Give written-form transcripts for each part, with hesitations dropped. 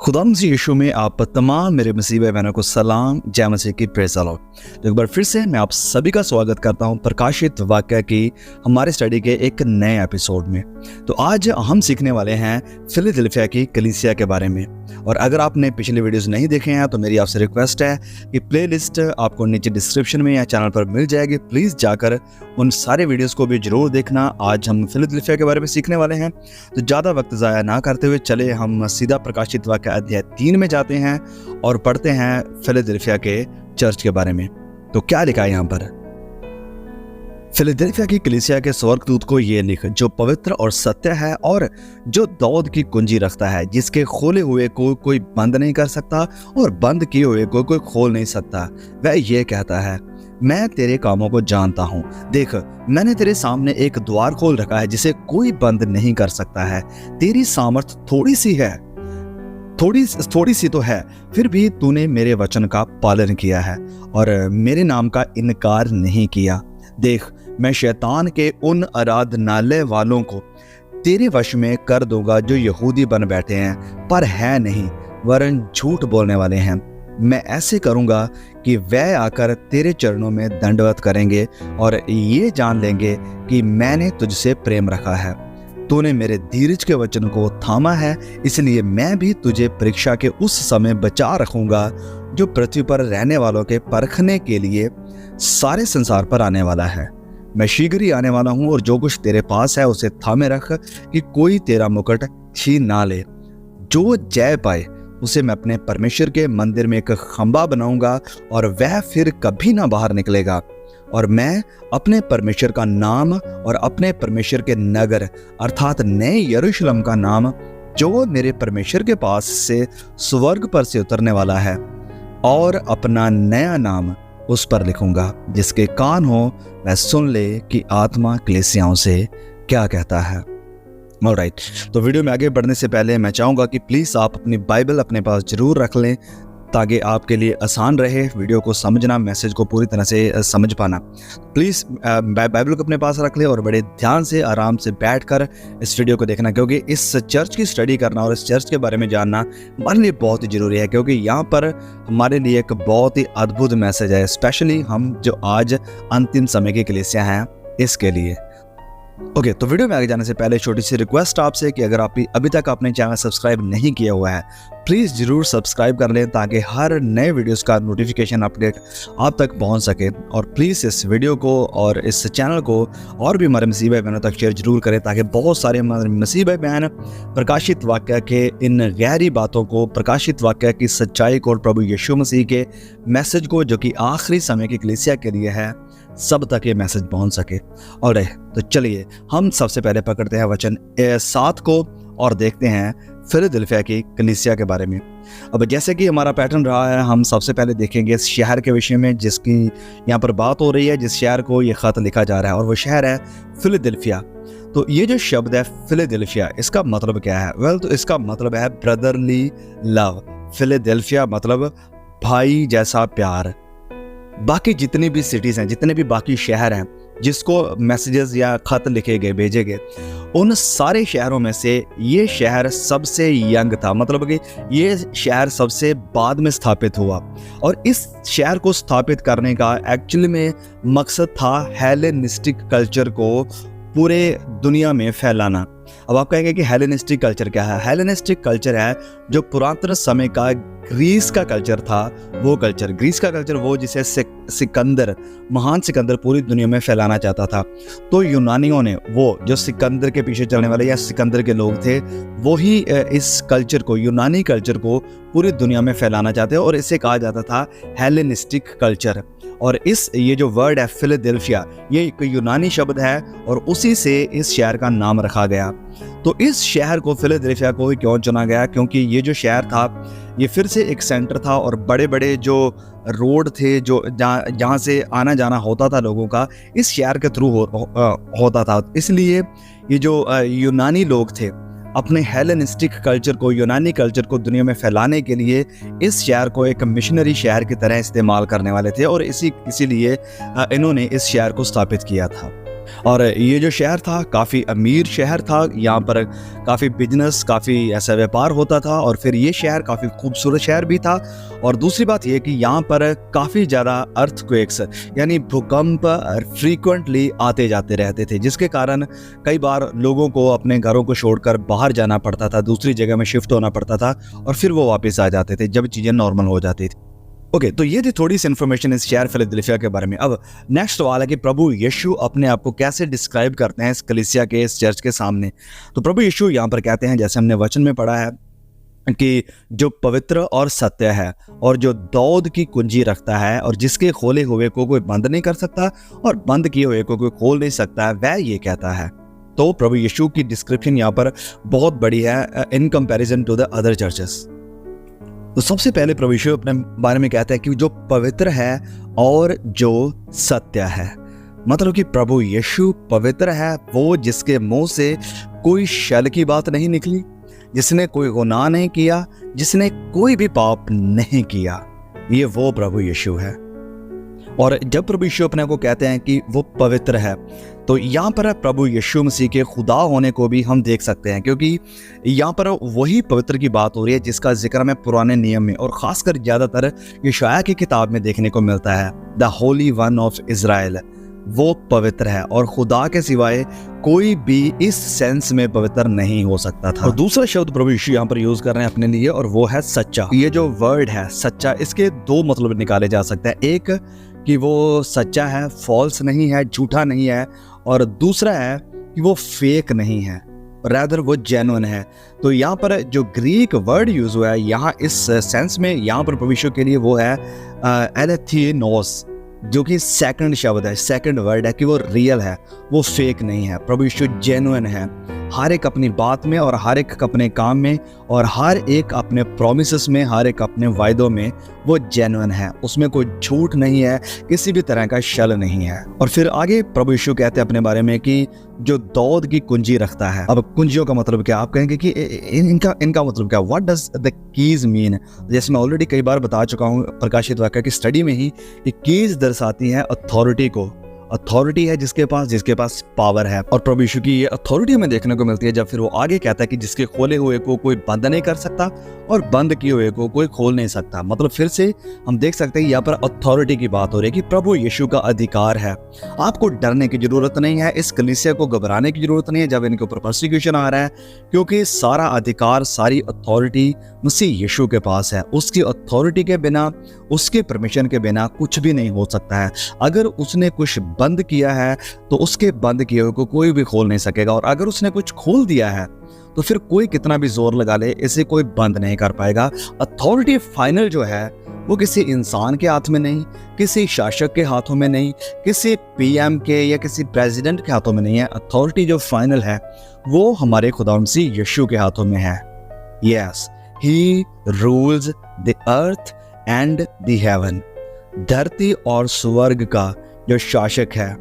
खुदावंद यीशु में आप तमाम मेरे मसीह भाई बहनों को सलाम, जय मसीह की प्रेज़ द लॉर्ड। तो एक बार फिर से मैं आप सभी का स्वागत करता हूं प्रकाशित वाक्य की हमारे स्टडी के एक नए एपिसोड में। तो आज हम सीखने वाले हैं फिलडेल्फिया की कलीसिया के बारे में। और अगर आपने पिछले वीडियोस नहीं देखे हैं तो मेरी आपसे रिक्वेस्ट है कि प्लेलिस्ट आपको नीचे डिस्क्रिप्शन में या चैनल पर मिल जाएगी। प्लीज़ जाकर उन सारे वीडियोस को भी जरूर देखना। आज हम फिलडेल्फिया के बारे में सीखने वाले हैं। तो ज़्यादा वक्त ज़ाया ना करते हुए चले हम सीधा प्रकाशित वाक्य अध्याय 3 में जाते हैं और पढ़ते हैं फिलडेल्फिया के चर्च के बारे में। तो क्या लिखा है यहाँ पर? फिलडेल्फिया की कलीसिया के स्वर्गदूत को ये लिख, जो पवित्र और सत्य है और जो दाऊद की कुंजी रखता है, जिसके खोले हुए को कोई बंद नहीं कर सकता और बंद किए हुए को कोई खोल नहीं सकता। वह ये कहता है, मैं तेरे कामों को जानता हूँ। देख, मैंने तेरे सामने एक द्वार खोल रखा है जिसे कोई बंद नहीं कर सकता है। तेरी सामर्थ थोड़ी सी है, थोड़ी सी तो है, फिर भी तूने मेरे वचन का पालन किया है और मेरे नाम का इनकार नहीं किया। देख, मैं शैतान के उन आराधनालय वालों को तेरे वश में कर दूंगा जो यहूदी बन बैठे हैं पर है नहीं, वरन झूठ बोलने वाले हैं। मैं ऐसे करूंगा कि वह आकर तेरे चरणों में दंडवत करेंगे और ये जान लेंगे कि मैंने तुझसे प्रेम रखा है। तूने मेरे धीरज के वचन को थामा है, इसलिए मैं भी तुझे परीक्षा के उस समय बचा रखूंगा जो पृथ्वी पर रहने वालों के परखने के लिए सारे संसार पर आने वाला है। मैं शीघ्र ही आने वाला हूं और जो कुछ तेरे पास है उसे थामे रख कि कोई तेरा मुकुट छीन ना ले। जो जय पाए उसे मैं अपने परमेश्वर के मंदिर में एक खंबा बनाऊंगा और वह फिर कभी ना बाहर निकलेगा। और मैं अपने परमेश्वर का नाम और अपने परमेश्वर के नगर अर्थात नए यरूशलेम का नाम, जो मेरे परमेश्वर के पास से स्वर्ग पर से उतरने वाला है, और अपना नया नाम उस पर लिखूंगा। जिसके कान हो वह सुन ले कि आत्मा कलीसियाओं से क्या कहता है। ऑलराइट, तो वीडियो में आगे बढ़ने से पहले मैं चाहूँगा कि प्लीज़ आप अपनी बाइबल अपने पास जरूर रख लें ताकि आपके लिए आसान रहे वीडियो को समझना, मैसेज को पूरी तरह से समझ पाना। प्लीज़ बाइबल को अपने पास रख ले और बड़े ध्यान से आराम से बैठकर इस वीडियो को देखना, क्योंकि इस चर्च की स्टडी करना और इस चर्च के बारे में जानना हमारे लिए बहुत ही ज़रूरी है, क्योंकि यहाँ पर हमारे लिए एक बहुत ही अद्भुत मैसेज है, स्पेशली हम जो आज अंतिम समय की कलीसिया हैं इसके लिए। ओके, तो वीडियो में आगे जाने से पहले छोटी सी रिक्वेस्ट आपसे कि अगर आप अभी तक अपने चैनल सब्सक्राइब नहीं किया हुआ है, प्लीज़ ज़रूर सब्सक्राइब कर लें ताकि हर नए वीडियोस का नोटिफिकेशन अपडेट आप तक पहुंच सके। और प्लीज़ इस वीडियो को और इस चैनल को और भी हमारे मसीह भाई बहनों तक शेयर जरूर करें ताकि बहुत सारे हमारे मसीह भाई बहन प्रकाशित वाक्य के इन गहरी बातों को, प्रकाशित वाक्य की सच्चाई को और प्रभु यीशु मसीह के मैसेज को, जो कि आखिरी समय की कलीसिया के लिए है, सब तक ये मैसेज पहुंच सके। और तो चलिए हम सबसे पहले पकड़ते हैं वचन 7 को और देखते हैं फिलडेल्फिया की कलीसिया के बारे में। अब जैसे कि हमारा पैटर्न रहा है, हम सबसे पहले देखेंगे इस शहर के विषय में जिसकी यहाँ पर बात हो रही है, जिस शहर को ये खत लिखा जा रहा है, और वो शहर है फिलडेल्फिया। तो ये जो शब्द है फिलडेल्फिया, इसका मतलब क्या है? वेल, तो इसका मतलब है ब्रदरली लव। फिलडेल्फिया मतलब भाई जैसा प्यार। बाकी जितनी भी सिटीज़ हैं, जितने भी बाकी शहर हैं जिसको मैसेजेस या खत लिखे गए, भेजे गए, उन सारे शहरों में से ये शहर सबसे यंग था, मतलब कि ये शहर सबसे बाद में स्थापित हुआ। और इस शहर को स्थापित करने का एक्चुअली में मकसद था हेलेनिस्टिक कल्चर को पूरे दुनिया में फैलाना। अब आप कहेंगे कि हेलेनिस्टिक कल्चर क्या है? हेलेनिस्टिक कल्चर है जो पुरातन समय का ग्रीस का कल्चर था, वो कल्चर, ग्रीस का कल्चर, वो जिसे सिकंदर, महान सिकंदर पूरी दुनिया में फैलाना चाहता था। तो यूनानियों ने, वो जो सिकंदर के पीछे चलने वाले या सिकंदर के लोग थे, वो ही इस कल्चर को, यूनानी कल्चर को पूरी दुनिया में फैलाना चाहते हैं और इसे कहा जाता था हेलेनिस्टिक कल्चर। और ये जो वर्ड है फिलडेल्फिया, ये एक यूनानी शब्द है और उसी से इस शहर का नाम रखा गया। तो इस शहर को, फिलडेल्फिया को ही क्यों चुना गया? क्योंकि ये जो शहर था ये फिर से एक सेंटर था और बड़े बड़े जो रोड थे, जो जहाँ से आना जाना होता था लोगों का, इस शहर के थ्रू होता था। इसलिए ये जो यूनानी लोग थे, अपने हेलेनिस्टिक कल्चर को, यूनानी कल्चर को दुनिया में फैलाने के लिए इस शहर को एक मिशनरी शहर की तरह इस्तेमाल करने वाले थे और इसीलिए इन्होंने इस शहर को स्थापित किया था। और ये जो शहर था काफ़ी अमीर शहर था, यहाँ पर काफ़ी बिजनेस, काफ़ी ऐसा व्यापार होता था और फिर ये शहर काफ़ी खूबसूरत शहर भी था। और दूसरी बात ये कि यहाँ पर काफ़ी ज़्यादा अर्थक्वेक्स यानी भूकंप फ्रीक्वेंटली आते जाते रहते थे, जिसके कारण कई बार लोगों को अपने घरों को छोड़कर बाहर जाना पड़ता था, दूसरी जगह में शिफ्ट होना पड़ता था और फिर वो वापस आ जाते थे जब चीज़ें नॉर्मल हो जाती थी। ओके, तो ये थी थोड़ी सी इन्फॉर्मेशन इस शहर फिलाडेल्फिया के बारे में। अब नेक्स्ट सवाल है कि प्रभु यीशु अपने आप को कैसे डिस्क्राइब करते हैं इस कलीसिया के, इस चर्च के सामने। तो प्रभु यीशु यहाँ पर कहते हैं, जैसे हमने वचन में पढ़ा है, कि जो पवित्र और सत्य है और जो दाऊद की कुंजी रखता है और जिसके खोले हुए को कोई बंद नहीं कर सकता और बंद किए हुए को कोई खोल नहीं सकता, वह ये कहता है। तो प्रभु यीशु की डिस्क्रिप्शन यहाँ पर बहुत बड़ी है in comparison to the other churches. तो सबसे पहले प्रभु यीशु अपने बारे में कहता है कि जो पवित्र है और जो सत्य है, मतलब कि प्रभु यीशु पवित्र है, वो जिसके मुंह से कोई शल की बात नहीं निकली, जिसने कोई गुनाह नहीं किया, जिसने कोई भी पाप नहीं किया, ये वो प्रभु यीशु है। और जब प्रभु यीशु अपने को कहते हैं कि वो पवित्र है, तो यहाँ पर प्रभु यीशु मसीह के खुदा होने को भी हम देख सकते हैं, क्योंकि यहाँ पर वही पवित्र की बात हो रही है जिसका जिक्र हमें पुराने नियम में और खासकर ज़्यादातर यशायाह की किताब में देखने को मिलता है। The Holi one of Israel, वो पवित्र है और खुदा के सिवाय कोई भी इस सेंस में पवित्र नहीं हो सकता था। और दूसरा शब्द प्रभु यीशु यहाँ पर यूज कर रहे हैं अपने लिए, और वो है सच्चा। ये जो वर्ड है सच्चा, इसके दो मतलब निकाले जा सकते हैं। एक कि वो सच्चा है, फॉल्स नहीं है, झूठा नहीं है, और दूसरा है कि वो फेक नहीं है, रादर वो जेन्युइन है। तो यहाँ पर जो ग्रीक वर्ड यूज हुआ है यहाँ इस सेंस में, यहाँ पर प्रभु यीशु के लिए वो है एलेथिनोस, जो कि सेकंड शब्द है, सेकंड वर्ड है कि वो रियल है, वो फेक नहीं है। प्रभु यीशु जेन्युइन है हर एक अपनी बात में और हर एक अपने काम में और हर एक अपने प्रोमिसेस में, हर एक अपने वायदों में वो जेन्युइन है, उसमें कोई झूठ नहीं है, किसी भी तरह का छल नहीं है। और फिर आगे प्रभु यीशु कहते हैं अपने बारे में कि जो दाऊद की कुंजी रखता है। अब कुंजियों का मतलब क्या, आप कहेंगे कि इनका मतलब क्या, what does the keys mean. जैसे मैं ऑलरेडी कई बार बता चुका हूँ प्रकाशित वाक्य की स्टडी में ही, कि कीज दर्शाती है अथॉरिटी को। अथॉरिटी है जिसके पास पावर है, और प्रभु यीशु की ये अथॉरिटी हमें देखने को मिलती है जब फिर वो आगे कहता है कि जिसके खोले हुए को कोई बंद नहीं कर सकता और बंद किए हुए को कोई खोल नहीं सकता। मतलब फिर से हम देख सकते हैं यहाँ पर अथॉरिटी की बात हो रही है कि प्रभु यीशु का अधिकार है। आपको डरने की जरूरत नहीं है, इस कलीसिया को घबराने की जरूरत नहीं है जब इनके ऊपर परसिक्यूशन आ रहा है, क्योंकि सारा अधिकार, सारी अथॉरिटी मसीह यीशु के पास है। उसकी अथॉरिटी के बिना, उसके परमिशन के बिना कुछ भी नहीं हो सकता है। अगर उसने कुछ बंद किया है तो उसके बंद किए हुए को कोई भी खोल नहीं सकेगा, और अगर उसने कुछ खोल दिया है तो फिर कोई कितना भी जोर लगा ले, इसे कोई बंद नहीं कर पाएगा। अथॉरिटी फाइनल जो है वो किसी इंसान के हाथ में नहीं, किसी शासक के हाथों में नहीं, किसी पीएम के या किसी प्रेसिडेंट के हाथों में नहीं है। अथॉरिटी जो फाइनल है वो हमारे खुदा मसीह यीशु के हाथों में है। Yes, he rules the earth and the haven. धरती और स्वर्ग का जो शासक है,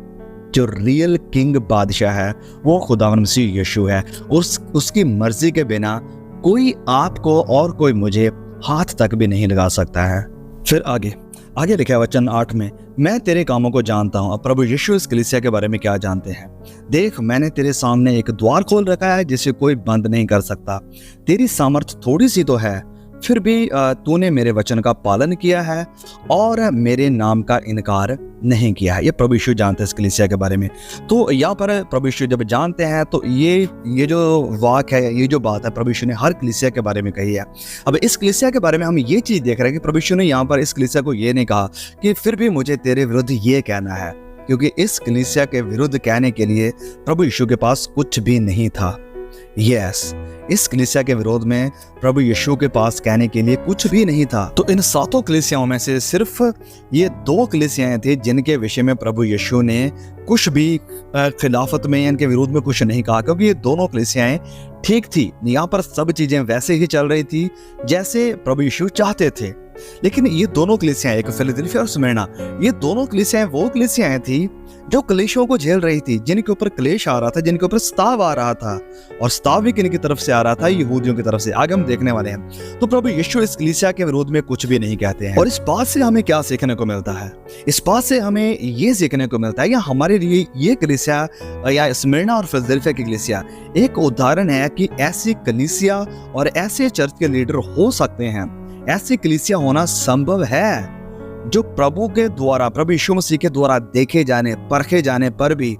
जो रियल किंग बादशाह है, वो खुदावंद मसीह यीशु है। उसकी मर्जी के बिना कोई आपको और कोई मुझे हाथ तक भी नहीं लगा सकता है। फिर आगे लिखा है वचन 8 में, मैं तेरे कामों को जानता हूँ। अब प्रभु यीशु इस कलीसिया के बारे में क्या जानते हैं। देख, मैंने तेरे सामने एक द्वार खोल रखा है जिसे कोई बंद नहीं कर सकता। तेरी सामर्थ थोड़ी सी तो है, फिर भी तूने मेरे वचन का पालन किया है और मेरे नाम का इनकार नहीं किया है। ये प्रभु यीशु जानते हैं इस कलीसिया के बारे में। तो यहाँ पर प्रभु यीशु जब जानते हैं तो ये जो वाक है, ये जो बात है प्रभु यीशु ने हर कलीसिया के बारे में कही है। अब इस कलीसिया के बारे में हम ये चीज़ देख रहे हैं कि प्रभु यीशु ने यहाँ पर इस कलीसिया को ये नहीं कहा कि फिर भी मुझे तेरे विरुद्ध ये कहना है, क्योंकि इस कलीसिया के विरुद्ध कहने के लिए प्रभु यीशु के पास कुछ भी नहीं था। यस, इस कलीसिया के विरोध में प्रभु यीशु के पास कहने के लिए कुछ भी नहीं था। तो इन 7 कलीसियाओं में से सिर्फ ये 2 कलीसियाएं थी जिनके विषय में प्रभु यीशु ने कुछ भी खिलाफत में, इनके विरोध में कुछ नहीं कहा, क्योंकि ये दोनों कलीसियाएं ठीक थी। यहाँ पर सब चीजें वैसे ही चल रही थी जैसे प्रभु यीशु चाहते थे। लेकिन ये दोनों कलीसियाएं, एक फिलाडेल्फिया और स्मिर्ना, ये दोनों कलीसियाएं वो कलीसियाएं थी जो क्लेशों को झेल रही थी, जिनके ऊपर क्लेश आ रहा था, जिनके ऊपर स्ताव आ रहा था, और स्ताव भी किनकी तरफ से आ रहा था? यहूदियों की तरफ से। आगे हम देखने वाले हैं। तो प्रभु यीशु इस कलीसिया के विरोध में कुछ भी नहीं कहते हैं। और इस बात से हमें क्या सीखने को मिलता है? इस बात से हमें ये सीखने को मिलता है, या हमारे लिए ये कलीसिया या स्मिर्ना और फिलदेल्फिया की कलीसिया एक उदाहरण है कि ऐसी कलीसिया और ऐसे चर्च के लीडर हो सकते हैं, ऐसी कलीसिया होना संभव है जो प्रभु के द्वारा, प्रभु यीशु मसीह के द्वारा देखे जाने, परखे जाने पर भी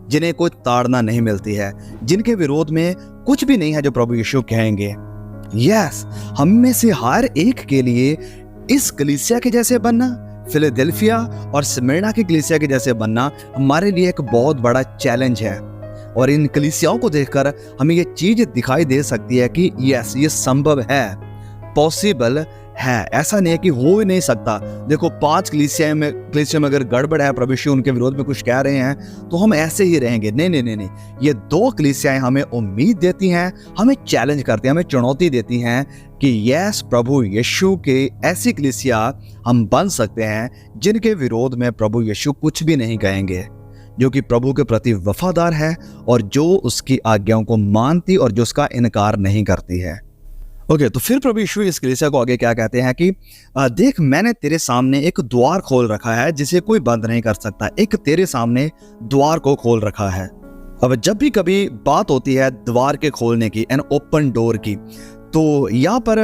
जिन्हें कोई ताड़ना नहीं मिलती है, जिनके विरोध में कुछ भी नहीं है जो प्रभु यीशु कहेंगे। यस, हम में से हर एक के लिए इस कलीसिया के जैसे बनना, फिलदेल्फिया और स्मिर्ना की कलीसिया के जैसे बनना हमारे लिए एक बहुत बड़ा चैलेंज है। और इन कलीसियाओं को देखकर हमें ये चीज दिखाई दे सकती है कि यस, ये संभव है, पॉसिबल है। ऐसा नहीं है कि हो ही नहीं सकता। देखो, 5 कलीसिया में अगर गड़बड़ है, प्रभु यीशु उनके विरोध में कुछ कह रहे हैं, तो हम ऐसे ही रहेंगे। नहीं, ये 2 कलीसियाएं हमें उम्मीद देती हैं, हमें चैलेंज करती हैं, हमें चुनौती देती हैं कि यस, प्रभु यीशु के ऐसी कलीसिया हम बन सकते हैं जिनके विरोध में प्रभु यीशु कुछ भी नहीं कहेंगे, जो कि प्रभु के प्रति वफादार है और जो उसकी आज्ञाओं को मानती और जो उसका इनकार नहीं करती है। ओके, तो फिर प्रभु यीशु इस कलीसिया को आगे क्या कहते हैं कि देख, मैंने तेरे सामने एक द्वार खोल रखा है जिसे कोई बंद नहीं कर सकता। एक तेरे सामने द्वार को खोल रखा है। अब जब भी कभी बात होती है द्वार के खोलने की, एन ओपन डोर की, तो यहाँ पर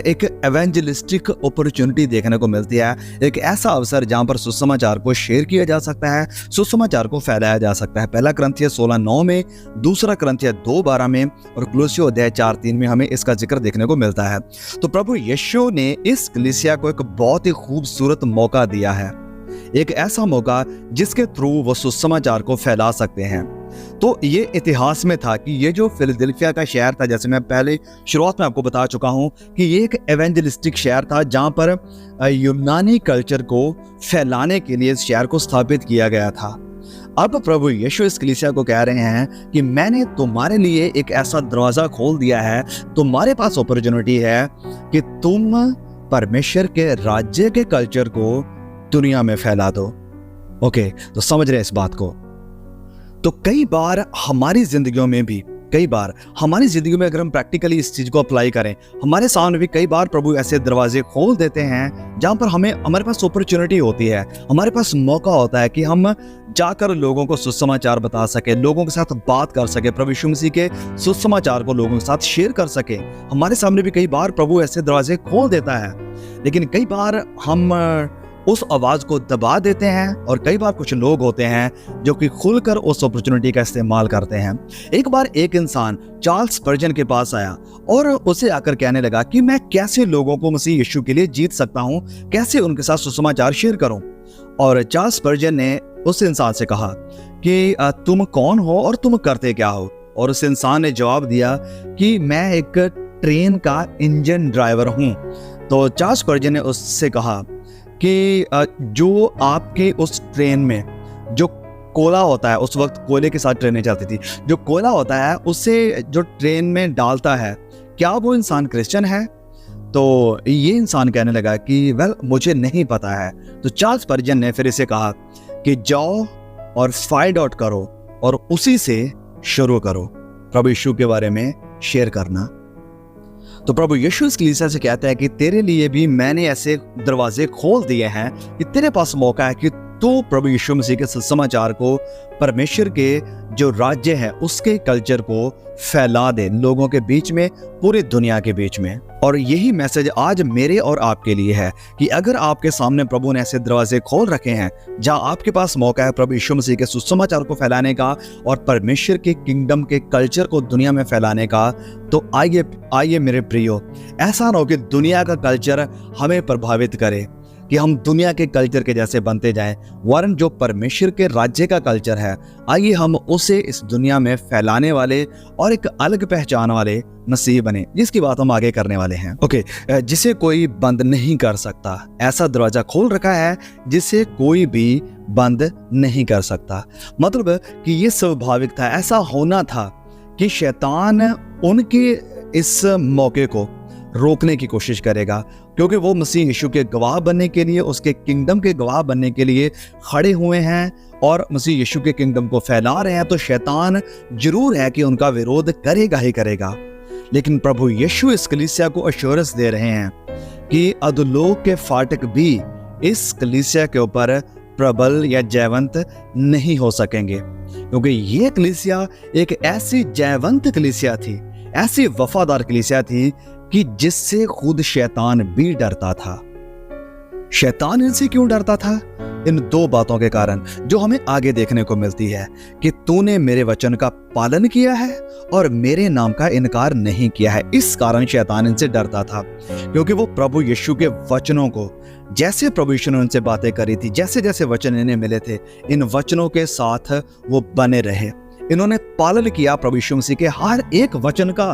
एक एवेंजलिस्टिक अपॉर्चुनिटी देखने को मिलती है। एक ऐसा अवसर जहाँ पर सुसमाचार को शेयर किया जा सकता है, सुसमाचार को फैलाया जा सकता है। 1 कुरिन्थियों 16:9 में, 2 कुरिन्थियों 2:12 में और कुलुस्सियों अध्याय 4:3 में हमें इसका जिक्र देखने को मिलता है। तो प्रभु यीशु ने इस कलीसिया को एक बहुत ही खूबसूरत मौका दिया है, एक ऐसा मौका जिसके थ्रू वो सुसमाचार को फैला सकते हैं। तो ये इतिहास में था कि ये जो फिलदेल्फिया का शहर था, जैसे मैं पहले शुरुआत में आपको बता चुका हूं कि ये एक एवेंजलिस्टिक शहर था जहां पर यूनानी कल्चर को फैलाने के लिए इस शहर को स्थापित किया गया था। अब प्रभु यीशु इस कलीसिया को कह रहे हैं कि मैंने तुम्हारे लिए एक ऐसा दरवाजा खोल दिया है, तुम्हारे पास अपॉर्चुनिटी है कि तुम परमेश्वर के राज्य के कल्चर को दुनिया में फैला दो। ओके, तो समझ रहे हैं इस बात को? तो कई बार हमारी जिंदगियों में अगर हम प्रैक्टिकली इस चीज को अप्लाई करें, हमारे सामने भी कई बार प्रभु ऐसे दरवाजे खोल देते हैं जहां पर हमारे पास अपॉर्चुनिटी होती है, हमारे पास मौका होता है कि हम जाकर लोगों को सुसमाचार बता सके, लोगों के साथ बात कर सके, प्रभु यीशु मसीह के सुसमाचार को लोगों के साथ शेयर कर सके। हमारे सामने भी कई बार प्रभु ऐसे दरवाजे खोल देता है, लेकिन कई बार हम उस आवाज को दबा देते हैं और कई बार कुछ लोग होते हैं जो कि खुलकर उस अपॉर्चुनिटी का इस्तेमाल करते हैं। एक बार एक इंसान चार्ल्स स्पर्जन के पास आया और उसे आकर कहने लगा कि मैं कैसे लोगों को मसीह यीशु के लिए जीत सकता हूं, कैसे उनके साथ सुसमाचार शेयर करूं। और चार्ल्स स्पर्जन ने उस इंसान से कहा कि तुम कौन हो और तुम करते क्या हो? और उस इंसान ने जवाब दिया कि मैं एक ट्रेन का इंजन ड्राइवर हूं। तो चार्ल्स स्पर्जन ने उससे कहा कि जो आपके उस ट्रेन में जो कोयला होता है, उस वक्त कोयले के साथ ट्रेनें चलती थी, जो कोयला होता है उसे जो ट्रेन में डालता है, क्या वो इंसान क्रिश्चियन है? तो ये इंसान कहने लगा कि वेल, मुझे नहीं पता है। तो चार्ल्स स्पर्जन ने फिर इसे कहा कि जाओ और फाइंड आउट करो और उसी से शुरू करो प्रभु यीशु के बारे में शेयर करना। तो प्रभु यीशु इस कलीसिया से कहता है कि तेरे लिए भी मैंने ऐसे दरवाजे खोल दिए हैं कि तेरे पास मौका है कि तू प्रभु यीशु मसीह के सुसमाचार को, परमेश्वर के जो राज्य है उसके कल्चर को फैला दे लोगों के बीच में, पूरी दुनिया के बीच में। और यही मैसेज आज मेरे और आपके लिए है कि अगर आपके सामने प्रभु ने ऐसे दरवाजे खोल रखे हैं जहां आपके पास मौका है प्रभु यीशु मसीह के सुसमाचार को फैलाने का और परमेश्वर के किंगडम के कल्चर को दुनिया में फैलाने का, तो आइए मेरे प्रियो, ऐसा ना हो कि दुनिया का कल्चर हमें प्रभावित करे, कि हम दुनिया के कल्चर के जैसे बनते जाएं, वरन जो परमेश्वर के राज्य का कल्चर है, आइए हम उसे इस दुनिया में फैलाने वाले और एक अलग पहचान वाले मसीह बने, जिसकी बात हम आगे करने वाले हैं। ओके, जिसे कोई बंद नहीं कर सकता, ऐसा दरवाजा खोल रखा है जिसे कोई भी बंद नहीं कर सकता। मतलब कि ये स्वाभाविक था, ऐसा होना था कि शैतान उनके इस मौके को रोकने की कोशिश करेगा, क्योंकि वो मसीह यीशु के गवाह बनने के लिए, उसके किंगडम के गवाह बनने के लिए खड़े हुए हैं और मसीह यीशु के किंगडम को फैला रहे हैं। तो शैतान जरूर है कि उनका विरोध करेगा ही करेगा, लेकिन प्रभु यीशु इस कलीसिया को एश्योरेंस दे रहे हैं कि अधोलोक के फाटक भी इस कलीसिया के ऊपर प्रबल या जयवंत नहीं हो सकेंगे, क्योंकि ये कलीसिया एक ऐसी जयवंत कलीसिया थी, ऐसी वफादार कलीसिया थी कि जिससे खुद शैतान भी डरता था। शैतान इनसे क्यों डरता था? इन दो बातों के कारण जो हमें आगे देखने को मिलती है कि तूने मेरे वचन का पालन किया है और मेरे नाम का इनकार नहीं किया है। इस कारण शैतान इनसे डरता था, क्योंकि वो प्रभु यीशु के वचनों को, जैसे प्रभु यीशु ने उनसे बातें करी थी, जैसे जैसे वचन इन्हें मिले थे, इन वचनों के साथ वो बने रहे। इन्होंने पालन किया प्रभु यीशु मसीह के हर एक वचन का।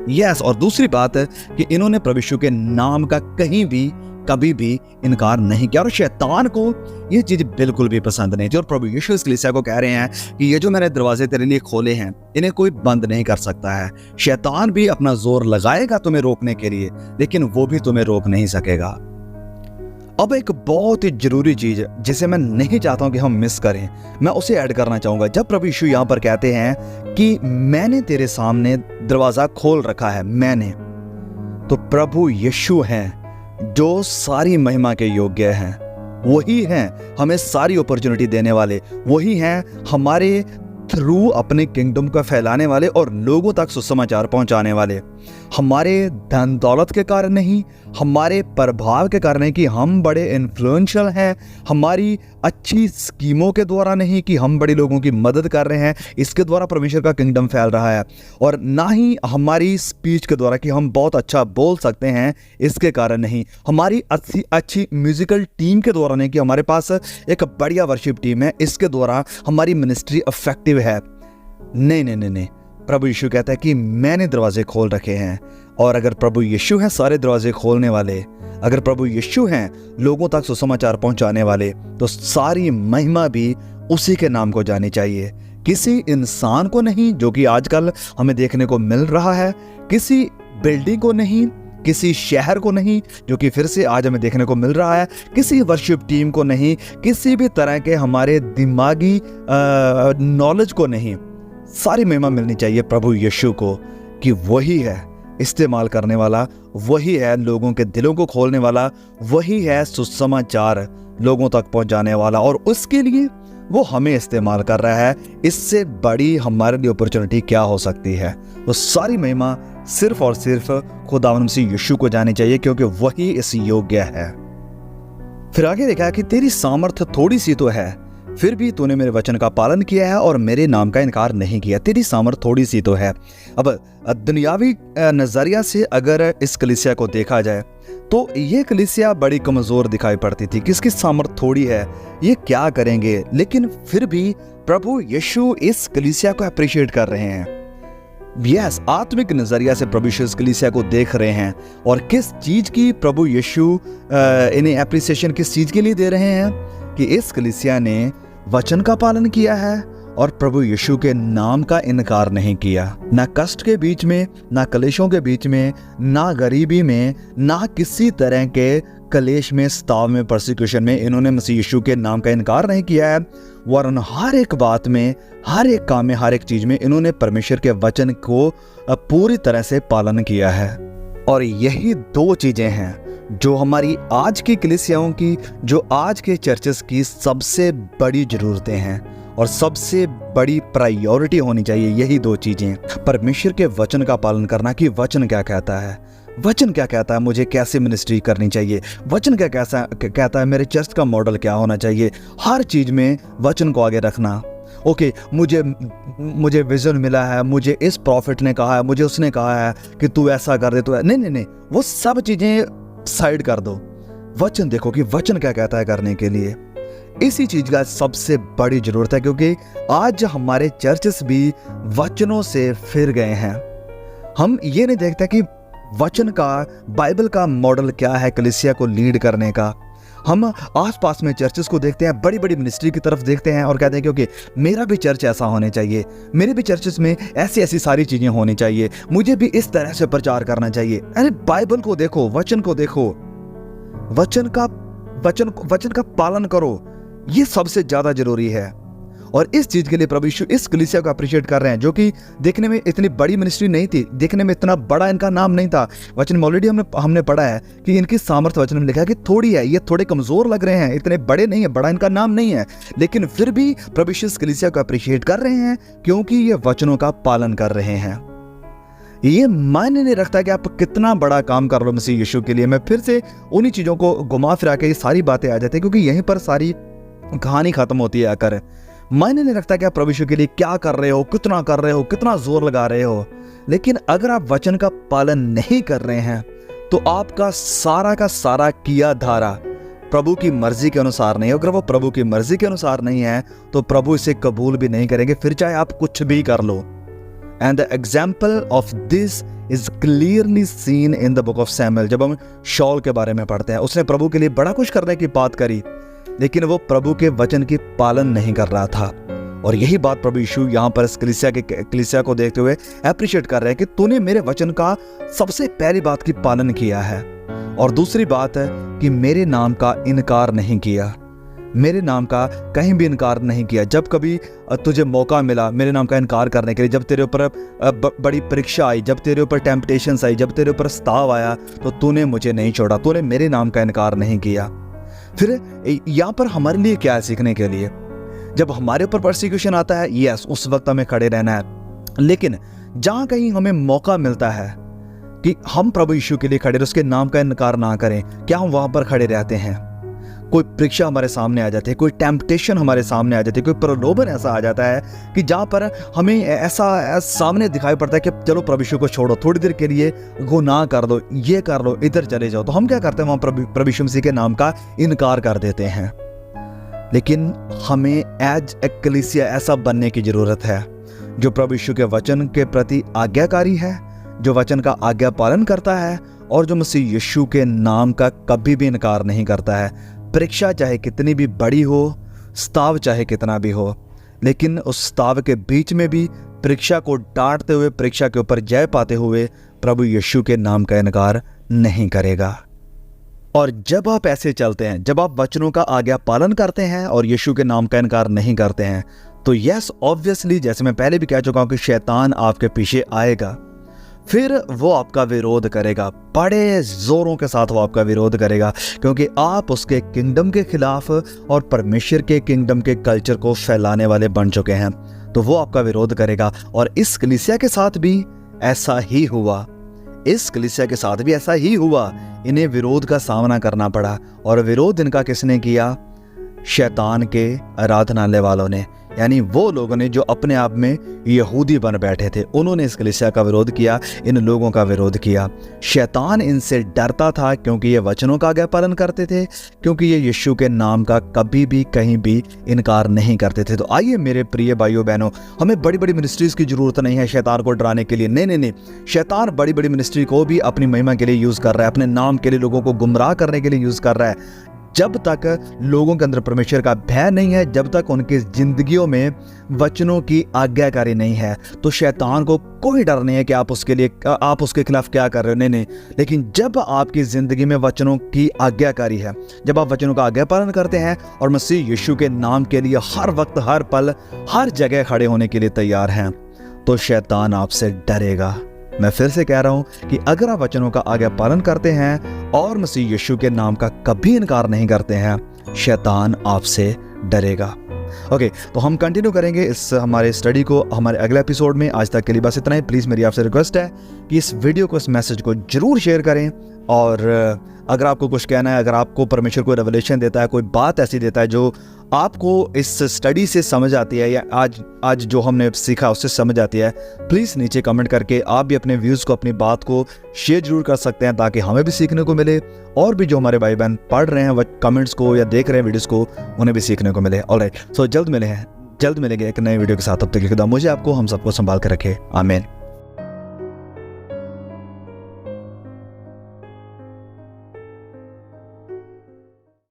यस, और दूसरी बात है कि इन्होंने प्रभु यीशु के नाम का कहीं भी कभी भी इनकार नहीं किया, और शैतान को ये चीज बिल्कुल भी पसंद नहीं थी। और प्रभु यीशु इस कलीसिया को कह रहे हैं कि ये जो मैंने दरवाजे तेरे लिए खोले हैं, इन्हें कोई बंद नहीं कर सकता है। शैतान भी अपना जोर लगाएगा तुम्हें रोकने के लिए, लेकिन वो भी तुम्हें रोक नहीं सकेगा। अब एक बहुत ही जरूरी चीज जिसे मैं नहीं चाहता हूं कि हम मिस करें, मैं उसे ऐड करना चाहूंगा। जब प्रभु यीशु यहां पर कहते हैं कि मैंने तेरे सामने दरवाजा खोल रखा है, मैंने, तो प्रभु यीशु हैं जो सारी महिमा के योग्य हैं। वही हैं हमें सारी अपॉर्चुनिटी देने वाले, वही हैं हमारे थ्रू अपने किंगडम को फैलाने वाले और लोगों तक सुसमाचार पहुंचाने वाले। हमारे धन दौलत के कारण नहीं, हमारे प्रभाव के कारण नहीं कि हम बड़े इन्फ्लुएंशियल हैं, हमारी अच्छी स्कीमों के द्वारा नहीं कि हम बड़े लोगों की मदद कर रहे हैं, इसके द्वारा परमेश्वर का किंगडम फैल रहा है, और ना ही हमारी स्पीच के द्वारा कि हम बहुत अच्छा बोल सकते हैं, इसके कारण नहीं, हमारी अच्छी म्यूजिकल टीम के द्वारा नहीं कि हमारे पास एक बढ़िया वर्शिप टीम है, इसके द्वारा हमारी मिनिस्ट्री इफेक्टिव है। नहीं नहीं नहीं नहीं, प्रभु यीशु कहता है कि मैंने दरवाजे खोल रखे हैं। और अगर प्रभु यीशु हैं सारे दरवाजे खोलने वाले, अगर प्रभु यीशु हैं लोगों तक सुसमाचार पहुंचाने वाले, तो सारी महिमा भी उसी के नाम को जानी चाहिए, किसी इंसान को नहीं, जो कि आजकल हमें देखने को मिल रहा है, किसी बिल्डिंग को नहीं, किसी शहर को नहीं, जो कि फिर से आज हमें देखने को मिल रहा है, किसी वर्शिप टीम को नहीं, किसी भी तरह के हमारे दिमागी नॉलेज को नहीं। सारी महिमा मिलनी चाहिए प्रभु यीशु को, कि वही है इस्तेमाल करने वाला, वही है लोगों के दिलों को खोलने वाला, वही है सुसमाचार लोगों तक पहुंचाने वाला, और उसके लिए वो हमें इस्तेमाल कर रहा है। इससे बड़ी हमारे लिए अपॉर्चुनिटी क्या हो सकती है? वो सारी महिमा सिर्फ और सिर्फ खुदावंद मसीह यीशु को जानी चाहिए, क्योंकि वही इस योग्य है। फिर आगे देखा कि तेरी सामर्थ थोड़ी सी तो है, फिर भी तूने मेरे वचन का पालन किया है और मेरे नाम का इनकार नहीं किया। तेरी सामर्थ थोड़ी सी तो है। अब दुनियावी नजरिया से अगर इस कलीसिया को देखा जाए तो ये कलीसिया बड़ी कमजोर दिखाई पड़ती थी। किसकी सामर्थ थोड़ी है, ये क्या करेंगे? लेकिन फिर भी प्रभु यीशु इस कलीसिया को अप्रिशिएट कर रहे हैं। यस, आत्मिक नजरिया से प्रभु यीशु इस कलीसिया को देख रहे हैं। और किस चीज की प्रभु यीशु इन्हें एप्रिसिएशन किस चीज के लिए दे रहे हैं? कि इस कलीसिया ने वचन का पालन किया है और प्रभु यीशु के नाम का इनकार नहीं किया। ना कष्ट के बीच में, ना कलेशों के बीच में, ना गरीबी में, ना किसी तरह के कलेश में, स्ताव में, परसिक्यूशन में इन्होंने मसीह यीशु के नाम का इनकार नहीं किया है। वरन हर एक बात में, हर एक काम में, हर एक चीज में इन्होंने परमेश्वर के वचन को पूरी तरह से पालन किया है। और यही दो चीजें हैं जो हमारी आज की कलीसियाओं की, जो आज के चर्चेस की सबसे बड़ी जरूरतें हैं और सबसे बड़ी प्रायोरिटी होनी चाहिए। यही दो चीजें, परमेश्वर के वचन का पालन करना, कि वचन क्या कहता है, वचन क्या कहता है मुझे कैसे मिनिस्ट्री करनी चाहिए, वचन क्या कहता है मेरे चर्च का मॉडल क्या होना चाहिए। हर चीज में वचन को आगे रखना। ओके, मुझे विजन मिला है, मुझे इस प्रॉफिट ने कहा है, मुझे उसने कहा है कि तू ऐसा कर दे, तो नहीं, वो सब चीजें साइड कर दो। वचन देखो कि वचन क्या कहता है करने के लिए। इसी चीज का सबसे बड़ी जरूरत है, क्योंकि आज हमारे चर्चेस भी वचनों से फिर गए हैं। हम ये नहीं देखते कि वचन का, बाइबल का मॉडल क्या है कलीसिया को लीड करने का। हम आसपास में चर्चेस को देखते हैं, बड़ी बड़ी मिनिस्ट्री की तरफ देखते हैं और कहते हैं क्योंकि मेरा भी चर्च ऐसा होने चाहिए, मेरे भी चर्चेस में ऐसी ऐसी सारी चीज़ें होनी चाहिए, मुझे भी इस तरह से प्रचार करना चाहिए। अरे बाइबल को देखो, वचन को देखो, वचन का पालन करो, ये सबसे ज़्यादा जरूरी है। और इस चीज़ के लिए प्रभु यीशु इस कलीसिया को अप्रिशिएट कर रहे हैं, जो कि देखने में इतनी बड़ी मिनिस्ट्री नहीं थी, देखने में इतना बड़ा इनका नाम नहीं था। वचन में ऑलरेडी हमने पढ़ा है कि इनकी सामर्थ्य वचन में लिखा है कि थोड़ी है, ये थोड़े कमज़ोर लग रहे हैं, इतने बड़े नहीं है, बड़ा इनका नाम नहीं है, लेकिन फिर भी प्रभु यीशु इस कलीसिया को अप्रिशिएट कर रहे हैं क्योंकि ये वचनों का पालन कर रहे हैं। ये मायने नहीं रखता कि आप कितना बड़ा काम कर लो मसीह यीशु के लिए। मैं फिर से उन्हीं चीज़ों को घुमा फिरा के ये सारी बातें आ जाती हैं, क्योंकि यहीं पर सारी कहानी खत्म होती है आकर। मायने नहीं रखता कि आप प्रभु यीशु के लिए क्या कर रहे हो, कितना कर रहे हो, कितना जोर लगा रहे हो, लेकिन अगर आप वचन का पालन नहीं कर रहे हैं तो आपका सारा का सारा किया धारा प्रभु की मर्जी के अनुसार नहीं है। अगर वो प्रभु की मर्जी के अनुसार नहीं है तो प्रभु इसे कबूल भी नहीं करेंगे, फिर चाहे आप कुछ भी कर लो। And the example of this is clearly seen in the book of Samuel. जब हम शॉल के बारे में पढ़ते हैं, उसने प्रभु के लिए बड़ा कुछ करने की बात करी, लेकिन वो प्रभु के वचन की पालन नहीं कर रहा था। और यही बात प्रभु यीशु यहाँ पर इस कलीसिया को देखते हुए अप्रिशिएट कर रहे हैं कि तूने मेरे वचन का सबसे पहली बात की पालन किया है, और दूसरी बात है कि मेरे नाम का इनकार नहीं किया, मेरे नाम का कहीं भी इनकार नहीं किया। जब कभी तुझे मौका मिला मेरे नाम का इनकार करने के लिए, जब तेरे ऊपर बड़ी परीक्षा आई, जब तेरे ऊपर टेम्पटेशंस आई, जब तेरे ऊपर स्ताव आया, तो तूने मुझे नहीं छोड़ा, तूने मेरे नाम का इनकार नहीं किया। फिर यहाँ पर हमारे लिए क्या है सीखने के लिए? जब हमारे ऊपर परसिक्यूशन आता है, यस, उस वक्त हमें खड़े रहना है, लेकिन जहाँ कहीं हमें मौका मिलता है कि हम प्रभु यीशु के लिए खड़े, उसके नाम का इनकार ना करें, क्या हम वहाँ पर खड़े रहते हैं? कोई परीक्षा हमारे सामने आ जाती है, कोई टेम्पटेशन हमारे सामने आ जाती है, कोई प्रलोभन ऐसा आ जाता है कि जहाँ पर हमें ऐसा सामने दिखाई पड़ता है कि चलो प्रभु यीशु को छोड़ो, थोड़ी देर के लिए गुनाह कर दो, ये कर लो, इधर चले जाओ, तो हम क्या करते हैं? वहाँ प्रभु यीशु मसीह के नाम का इनकार कर देते हैं। लेकिन हमें एज ए कलीसिया ऐसा बनने की जरूरत है जो प्रभु यीशु के वचन के प्रति आज्ञाकारी है, जो वचन का आज्ञा पालन करता है, और जो मसीह यीशु के नाम का कभी भी इनकार नहीं करता है। परीक्षा चाहे कितनी भी बड़ी हो, स्ताव चाहे कितना भी हो, लेकिन उस स्ताव के बीच में भी परीक्षा को डांटते हुए, परीक्षा के ऊपर जय पाते हुए प्रभु यीशु के नाम का इनकार नहीं करेगा। और जब आप ऐसे चलते हैं, जब आप वचनों का आज्ञा पालन करते हैं और यीशु के नाम का इनकार नहीं करते हैं, तो यस, ऑब्वियसली, जैसे मैं पहले भी कह चुका हूं कि शैतान आपके पीछे आएगा, फिर वो आपका विरोध करेगा, बड़े जोरों के साथ वो आपका विरोध करेगा, क्योंकि आप उसके किंगडम के खिलाफ और परमेश्वर के किंगडम के कल्चर को फैलाने वाले बन चुके हैं। तो वो आपका विरोध करेगा। और इस कलीसिया के साथ भी ऐसा ही हुआ, इस कलीसिया के साथ भी ऐसा ही हुआ। इन्हें विरोध का सामना करना पड़ा, और विरोध इनका किसने किया? शैतान के आराधनालय वालों ने, यानी वो लोगों ने जो अपने आप में यहूदी बन बैठे थे, उन्होंने इस कलीसिया का विरोध किया, इन लोगों का विरोध किया। शैतान इनसे डरता था क्योंकि ये वचनों का आज्ञा पालन करते थे, क्योंकि ये यीशु के नाम का कभी भी कहीं भी इनकार नहीं करते थे। तो आइए मेरे प्रिय भाइयों बहनों, हमें बड़ी बड़ी मिनिस्ट्रीज की जरूरत नहीं है शैतान को डराने के लिए। नहीं, शैतान बड़ी बड़ी मिनिस्ट्री को भी अपनी महिमा के लिए यूज कर रहा है, अपने नाम के लिए लोगों को गुमराह करने के लिए यूज कर रहा है। जब तक लोगों के अंदर परमेश्वर का भय नहीं है, जब तक उनकी जिंदगियों में वचनों की आज्ञाकारी नहीं है, तो शैतान को कोई डर नहीं है कि आप उसके खिलाफ क्या कर रहे हो। नहीं, लेकिन जब आपकी जिंदगी में वचनों की आज्ञाकारी है, जब आप वचनों का आज्ञा पालन करते हैं और मसीह यीशु के नाम के लिए हर वक्त, हर पल, हर जगह खड़े होने के लिए तैयार हैं, तो शैतान आपसे डरेगा। मैं फिर से कह रहा हूं कि अगर आप वचनों का आज्ञा पालन करते हैं और मसीह यीशु के नाम का कभी इनकार नहीं करते हैं, शैतान आपसे डरेगा। ओके, तो हम कंटिन्यू करेंगे इस हमारे स्टडी को हमारे अगले एपिसोड में। आज तक के लिए बस इतना ही। प्लीज़ मेरी आपसे रिक्वेस्ट है कि इस वीडियो को, इस मैसेज को जरूर शेयर करें, और अगर आपको कुछ कहना है, अगर आपको परमेश्वर कोई रेवलेशन देता है, कोई बात ऐसी देता है जो आपको इस स्टडी से समझ आती है, या आज जो हमने सीखा उससे समझ आती है, प्लीज़ नीचे कमेंट करके आप भी अपने व्यूज़ को, अपनी बात को शेयर जरूर कर सकते हैं, ताकि हमें भी सीखने को मिले, और भी जो हमारे भाई बहन पढ़ रहे हैं वह कमेंट्स को या देख रहे हैं वीडियोज़ को, उन्हें भी सीखने को मिले। ऑलराइट, सो जल्द मिलेंगे एक नए वीडियो के साथ। तब तक के खुदा मुझे, आपको, हम सबको संभाल कर रखे। आमीन।